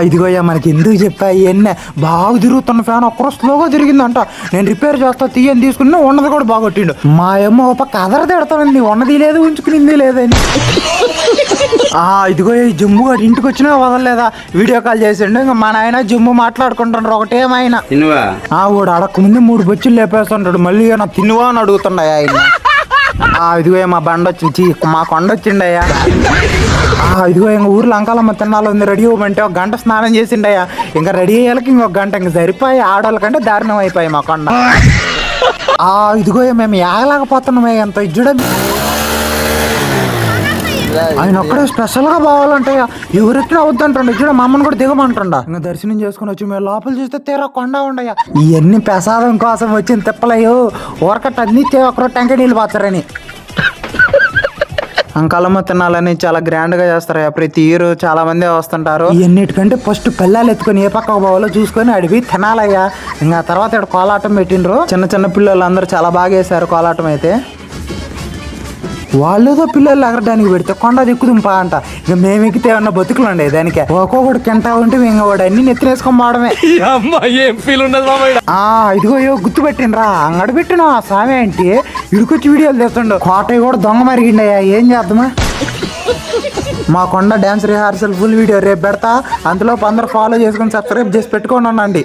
ఇదిగోయ్యా మనకి ఎందుకు చెప్పా ఇవన్నీ బాగా తిరుగుతున్న ఫ్యాన్ ఒక్కరో స్లోగా తిరిగిందంట. నేను రిపేర్ చేస్తా తీయని తీసుకుని ఉన్నది కూడా బాగా కొట్టిండు. మా అమ్మ ఒక కదర తిడతానండి, ఉన్నది లేదు ఉంచుకునింది లేదని. ఇదిగో ఈ జమ్ము గారు ఇంటికి వచ్చినా వదలలేదా, వీడియో కాల్ చేసిండు. ఇంకా మా నాయన జమ్ము మాట్లాడుకుంటాడు ఒకటేమైనా. వాడు అడక్క ముందు 3 బొచ్చులు లేపేస్తుంటాడు, మళ్ళీ నా తినువా అని అడుగుతుండయా ఆయన. ఇదిగో మా బండ వచ్చి మా కొండ వచ్చిండయ్యా. ఇదిగో ఇంకా ఊర్లో అంకాలమ్మ తిన్నాలో ఉంది, రెడీ అవ్వమంటే 1 గంట స్నానం చేసిండయ్యా. ఇంకా రెడీ అయ్యాలకి ఇంకొక గంట ఇంకా సరిపోయి ఆడవాళ్ళకంటే దారుణం అయిపోయి మా కొండ. ఇదిగో మేము ఏగలేకపోతున్నామే ఎంత ఇజ్జుడ. ఆయన ఒక్కడే స్పెషల్ గా పోవాలంటాయా, ఎవరెక్కినా వద్దంటుండ. ఇజ్జుడ మా అమ్మని కూడా దిగమంటుండ. ఇంకా దర్శనం చేసుకుని వచ్చి మేము లోపల చూస్తే తీరా కొండ ఉండయా. ఇవన్నీ ప్రసాదం కోసం వచ్చిన తిప్పలయ్యో, ఊరకట్ట అన్ని ఒకరో టెంకాయ నీళ్ళు పోతారని. అంకాలమ్మ తినాలని చాలా గ్రాండ్ గా చేస్తారు, ప్రతి ఇయర్ చాలా మంది వస్తుంటారు. ఇవన్నిటికంటే ఫస్ట్ పిల్లలు ఎత్తుకొని ఏ పక్కకు పోవాలో చూసుకొని అడిగి తినాలయ్యా. ఇంకా తర్వాత ఇక్కడ కోలాటం పెట్టిండ్రు, చిన్న చిన్న పిల్లలు అందరూ చాలా బాగా వేసారు కోలాటం అయితే. వాళ్ళేదో పిల్లలు ఎగరడానికి పెడితే కొండ దిక్కుదుంపా అంట. ఇక మేము ఎక్కితే ఏమన్నా బతుకులు ఉండే దానికి. ఒక్కొక్కడు కింటా ఉంటే ఇంకా వాడు అన్ని నెత్తినేసుకొని పోవడమే. ఇదిగో గుర్తుపెట్టినరా, అంగడి పెట్టిన స్వామి అంటే ఇడుకొచ్చి వీడియోలు తెస్తుండు. కోటయ్య కూడా దొంగ మరిగిండయ్యా, ఏం చేద్దామా. మా కొండ డ్యాన్స్ రిహార్సల్ ఫుల్ వీడియో రేపు పెడతా, అందులో అందరూ ఫాలో చేసుకొని సబ్స్క్రైబ్ చేసి పెట్టుకోండి.